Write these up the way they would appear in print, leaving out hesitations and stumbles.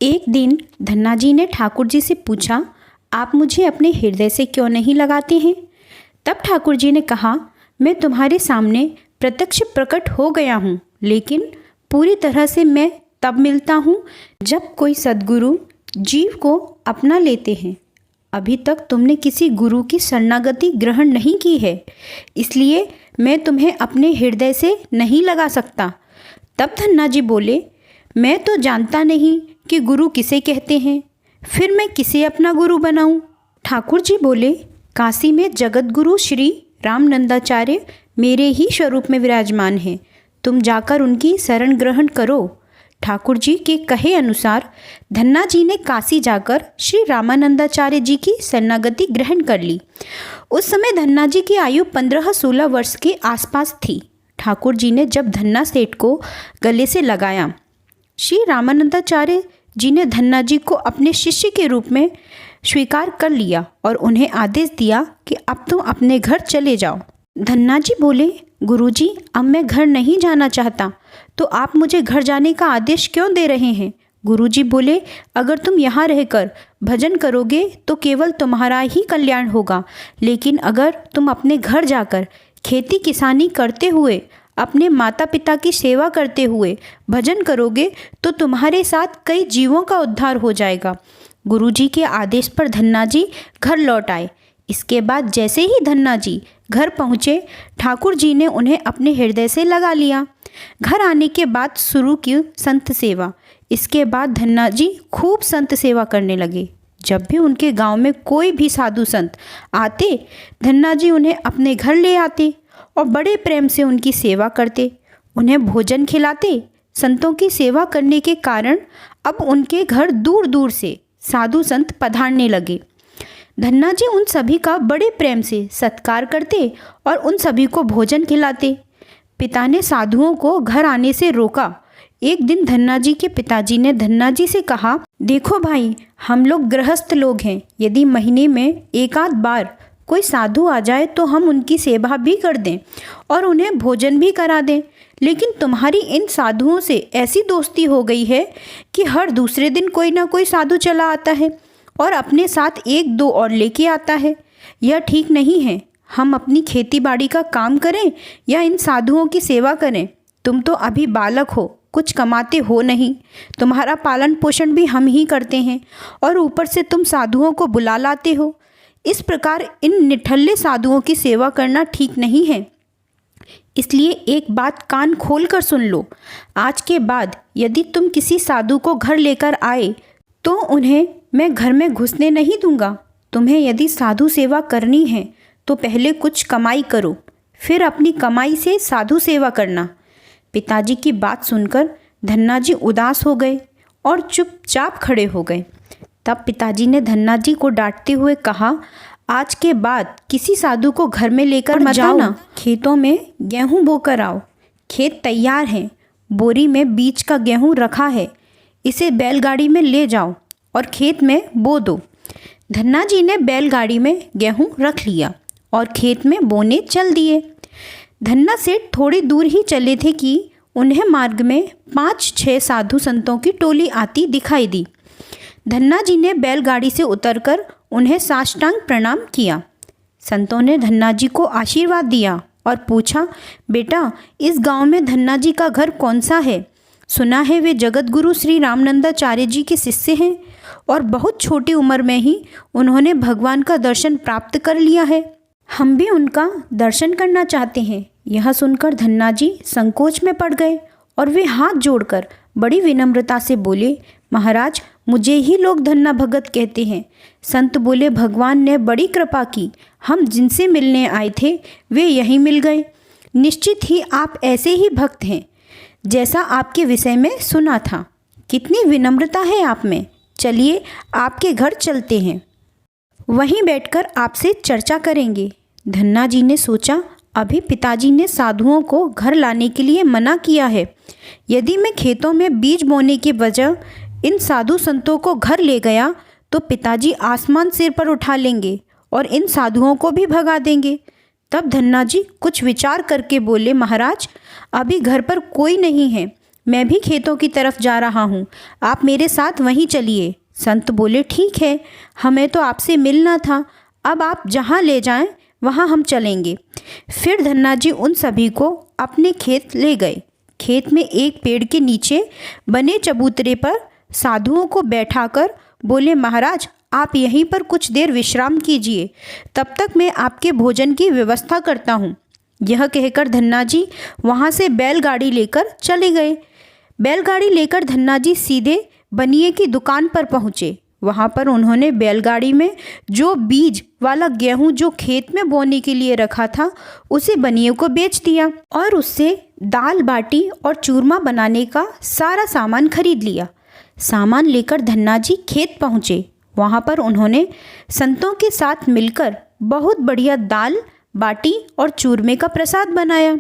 एक दिन धन्ना जी ने ठाकुर जी से पूछा, आप मुझे अपने हृदय से क्यों नहीं लगाते हैं? तब ठाकुर जी ने कहा, मैं तुम्हारे सामने प्रत्यक्ष प्रकट हो गया हूँ, लेकिन पूरी तरह से मैं तब मिलता हूँ जब कोई सद्गुरु जीव को अपना लेते हैं। अभी तक तुमने किसी गुरु की शरणागति ग्रहण नहीं की है, इसलिए मैं तुम्हें अपने हृदय से नहीं लगा सकता। तब धन्ना जी बोले, मैं तो जानता नहीं कि गुरु किसे कहते हैं, फिर मैं किसे अपना गुरु बनाऊं? ठाकुर जी बोले, काशी में जगत गुरु श्री रामानंदाचार्य मेरे ही स्वरूप में विराजमान हैं, तुम जाकर उनकी शरण ग्रहण करो। ठाकुर जी के कहे अनुसार धन्ना जी ने काशी जाकर श्री रामानंदाचार्य जी की शरणागति ग्रहण कर ली। उस समय धन्ना जी की आयु 15-16 वर्ष के आसपास थी। ठाकुर जी ने जब धन्ना सेठ को गले से लगाया, श्री रामानंदाचार्य जी ने धन्ना जी को अपने शिष्य के रूप में स्वीकार कर लिया और उन्हें आदेश दिया कि अब तुम अपने घर चले जाओ। धन्ना जी बोले, गुरुजी, अब मैं घर नहीं जाना चाहता, तो आप मुझे घर जाने का आदेश क्यों दे रहे हैं? गुरुजी बोले, अगर तुम यहाँ रहकर भजन करोगे तो केवल तुम्हारा ही कल्याण होगा, लेकिन अगर तुम अपने घर जाकर खेती किसानी करते हुए, अपने माता पिता की सेवा करते हुए भजन करोगे तो तुम्हारे साथ कई जीवों का उद्धार हो जाएगा। गुरुजी के आदेश पर धन्ना जी घर लौट आए। इसके बाद जैसे ही धन्ना जी घर पहुँचे, ठाकुर जी ने उन्हें अपने हृदय से लगा लिया। घर आने के बाद शुरू की संत सेवा। इसके बाद धन्ना जी खूब संत सेवा करने लगे। जब भी उनके गांव में कोई भी साधु संत आते, धन्ना जी उन्हें अपने घर ले आते और बड़े प्रेम से उनकी सेवा करते, उन्हें भोजन खिलाते। संतों की सेवा करने के कारण अब उनके घर दूर दूर से साधु संत पधारने लगे। धन्ना जी उन सभी का बड़े प्रेम से सत्कार करते और उन सभी को भोजन खिलाते। पिता ने साधुओं को घर आने से रोका। एक दिन धन्ना जी के पिताजी ने धन्ना जी से कहा, देखो भाई, हम लोग गृहस्थ लोग हैं, यदि महीने में एक आध बार कोई साधु आ जाए तो हम उनकी सेवा भी कर दें और उन्हें भोजन भी करा दें, लेकिन तुम्हारी इन साधुओं से ऐसी दोस्ती हो गई है कि हर दूसरे दिन कोई ना कोई साधु चला आता है और अपने साथ 1-2 और लेके आता है। यह ठीक नहीं है। हम अपनी खेती बाड़ी का काम करें या इन साधुओं की सेवा करें? तुम तो अभी बालक हो, कुछ कमाते हो नहीं, तुम्हारा पालन पोषण भी हम ही करते हैं और ऊपर से तुम साधुओं को बुला लाते हो। इस प्रकार इन निठल्ले साधुओं की सेवा करना ठीक नहीं है। इसलिए एक बात कान खोल कर सुन लो, आज के बाद यदि तुम किसी साधु को घर लेकर आए तो उन्हें मैं घर में घुसने नहीं दूंगा। तुम्हें यदि साधु सेवा करनी है तो पहले कुछ कमाई करो, फिर अपनी कमाई से साधु सेवा करना। पिताजी की बात सुनकर धन्ना जी उदास हो गए और चुपचाप खड़े हो गए। तब पिताजी ने धन्ना जी को डांटते हुए कहा, आज के बाद किसी साधु को घर में लेकर मत जाओ। खेतों में गेहूं बोकर आओ। खेत तैयार है, बोरी में बीज का गेहूं रखा है, इसे बैलगाड़ी में ले जाओ और खेत में बो दो। धन्ना जी ने बैलगाड़ी में गेहूं रख लिया और खेत में बोने चल दिए। धन्ना सेठ थोड़ी दूर ही चले थे कि उन्हें मार्ग में 5-6 साधु संतों की टोली आती दिखाई दी। धन्ना जी ने बैलगाड़ी से उतरकर उन्हें साष्टांग प्रणाम किया। संतों ने धन्ना जी को आशीर्वाद दिया और पूछा, बेटा, इस गांव में धन्ना जी का घर कौन सा है? सुना है वे जगत गुरु श्री रामानंदाचार्य जी के शिष्य हैं और बहुत छोटी उम्र में ही उन्होंने भगवान का दर्शन प्राप्त कर लिया है। हम भी उनका दर्शन करना चाहते हैं। यह सुनकर धन्ना जी संकोच में पड़ गए और वे हाथ जोड़कर बड़ी विनम्रता से बोले, महाराज, मुझे ही लोग धन्ना भगत कहते हैं। संत बोले, भगवान ने बड़ी कृपा की, हम जिनसे मिलने आए थे वे यहीं मिल गए। निश्चित ही आप ऐसे ही भक्त हैं जैसा आपके विषय में सुना था। कितनी विनम्रता है आप में। चलिए आपके घर चलते हैं, वहीं बैठकर आपसे चर्चा करेंगे। धन्ना जी ने सोचा, अभी पिताजी ने साधुओं को घर लाने के लिए मना किया है। यदि मैं खेतों में बीज बोने के वजह इन साधु संतों को घर ले गया तो पिताजी आसमान सिर पर उठा लेंगे और इन साधुओं को भी भगा देंगे। तब धन्ना जी कुछ विचार करके बोले, महाराज, अभी घर पर कोई नहीं है, मैं भी खेतों की तरफ जा रहा हूँ, आप मेरे साथ वहीं चलिए। संत बोले, ठीक है, हमें तो आपसे मिलना था, अब आप जहाँ ले जाएं वहाँ हम चलेंगे। फिर धन्ना जी उन सभी को अपने खेत ले गए। खेत में एक पेड़ के नीचे बने चबूतरे पर साधुओं को बैठाकर बोले, महाराज आप यहीं पर कुछ देर विश्राम कीजिए, तब तक मैं आपके भोजन की व्यवस्था करता हूँ। यह कहकर धन्ना जी वहाँ से बैलगाड़ी लेकर चले गए। बैलगाड़ी लेकर धन्ना जी सीधे बनिए की दुकान पर पहुँचे। वहाँ पर उन्होंने बैलगाड़ी में जो बीज वाला गेहूं जो खेत में बोने के लिए रखा था उसे बनिए को बेच दिया और उससे दाल बाटी और चूरमा बनाने का सारा सामान खरीद लिया। सामान लेकर धन्ना जी खेत पहुँचे। वहाँ पर उन्होंने संतों के साथ मिलकर बहुत बढ़िया दाल बाटी और चूरमे का प्रसाद बनाया।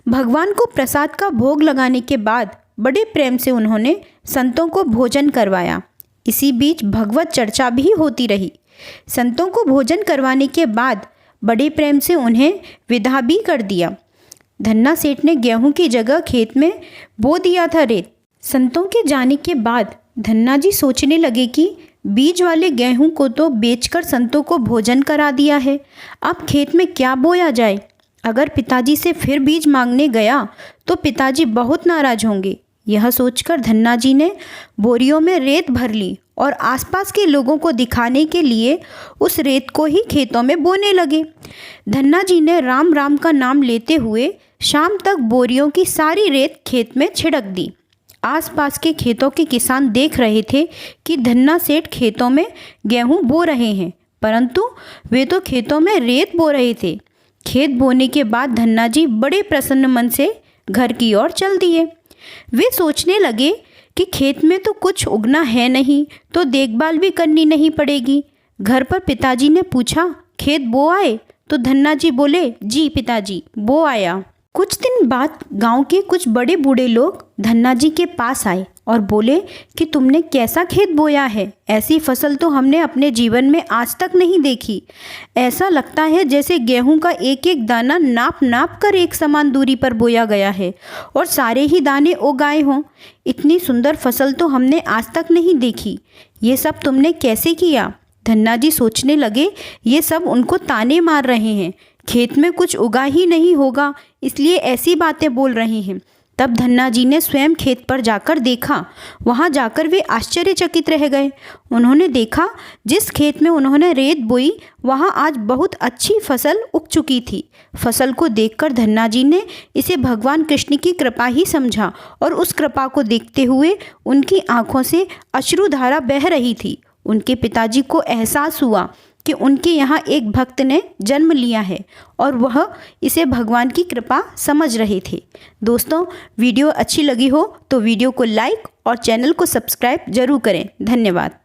भगवान को प्रसाद का भोग लगाने के बाद बड़े प्रेम से उन्होंने संतों को भोजन करवाया। इसी बीच भगवत चर्चा भी होती रही। संतों को भोजन करवाने के बाद बड़े प्रेम से उन्हें विदा भी कर दिया। धन्ना सेठ ने गेहूं की जगह खेत में बो दिया था रेत। संतों के जाने के बाद धन्ना जी सोचने लगे कि बीज वाले गेहूं को तो बेचकर संतों को भोजन करा दिया है, अब खेत में क्या बोया जाए। अगर पिताजी से फिर बीज मांगने गया तो पिताजी बहुत नाराज होंगे। यह सोचकर धन्ना जी ने बोरियों में रेत भर ली और आसपास के लोगों को दिखाने के लिए उस रेत को ही खेतों में बोने लगे। धन्ना जी ने राम राम का नाम लेते हुए शाम तक बोरियों की सारी रेत खेत में छिड़क दी। आसपास के खेतों के किसान देख रहे थे कि धन्ना सेठ खेतों में गेहूं बो रहे हैं, परंतु वे तो खेतों में रेत बो रहे थे। खेत बोने के बाद धन्ना जी बड़े प्रसन्न मन से घर की ओर चल दिए। वे सोचने लगे कि खेत में तो कुछ उगना है नहीं, तो देखभाल भी करनी नहीं पड़ेगी। घर पर पिताजी ने पूछा, खेत बो आए? तो धन्ना जी बोले, जी पिताजी, बो आया। कुछ दिन बाद गांव के कुछ बड़े बूढ़े लोग धन्ना जी के पास आए और बोले कि तुमने कैसा खेत बोया है, ऐसी फसल तो हमने अपने जीवन में आज तक नहीं देखी। ऐसा लगता है जैसे गेहूं का एक एक दाना नाप नाप कर एक समान दूरी पर बोया गया है और सारे ही दाने उगाए हों। इतनी सुंदर फसल तो हमने आज तक नहीं देखी। ये सब तुमने कैसे किया? धन्ना जी सोचने लगे, ये सब उनको ताने मार रहे हैं, खेत में कुछ उगा ही नहीं होगा, इसलिए ऐसी बातें बोल रहे हैं। तब धन्ना जी ने स्वयं खेत पर जाकर देखा। वहां जाकर वे आश्चर्यचकित रह गए। उन्होंने देखा जिस खेत में उन्होंने रेत बोई वहां आज बहुत अच्छी फसल उग चुकी थी। फसल को देखकर धन्ना जी ने इसे भगवान कृष्ण की कृपा ही समझा और उस कृपा को देखते हुए उनकी आंखों से अश्रुधारा बह रही थी। उनके पिताजी को एहसास हुआ कि उनके यहाँ एक भक्त ने जन्म लिया है और वह इसे भगवान की कृपा समझ रहे थे। दोस्तों, वीडियो अच्छी लगी हो तो वीडियो को लाइक और चैनल को सब्सक्राइब जरूर करें। धन्यवाद।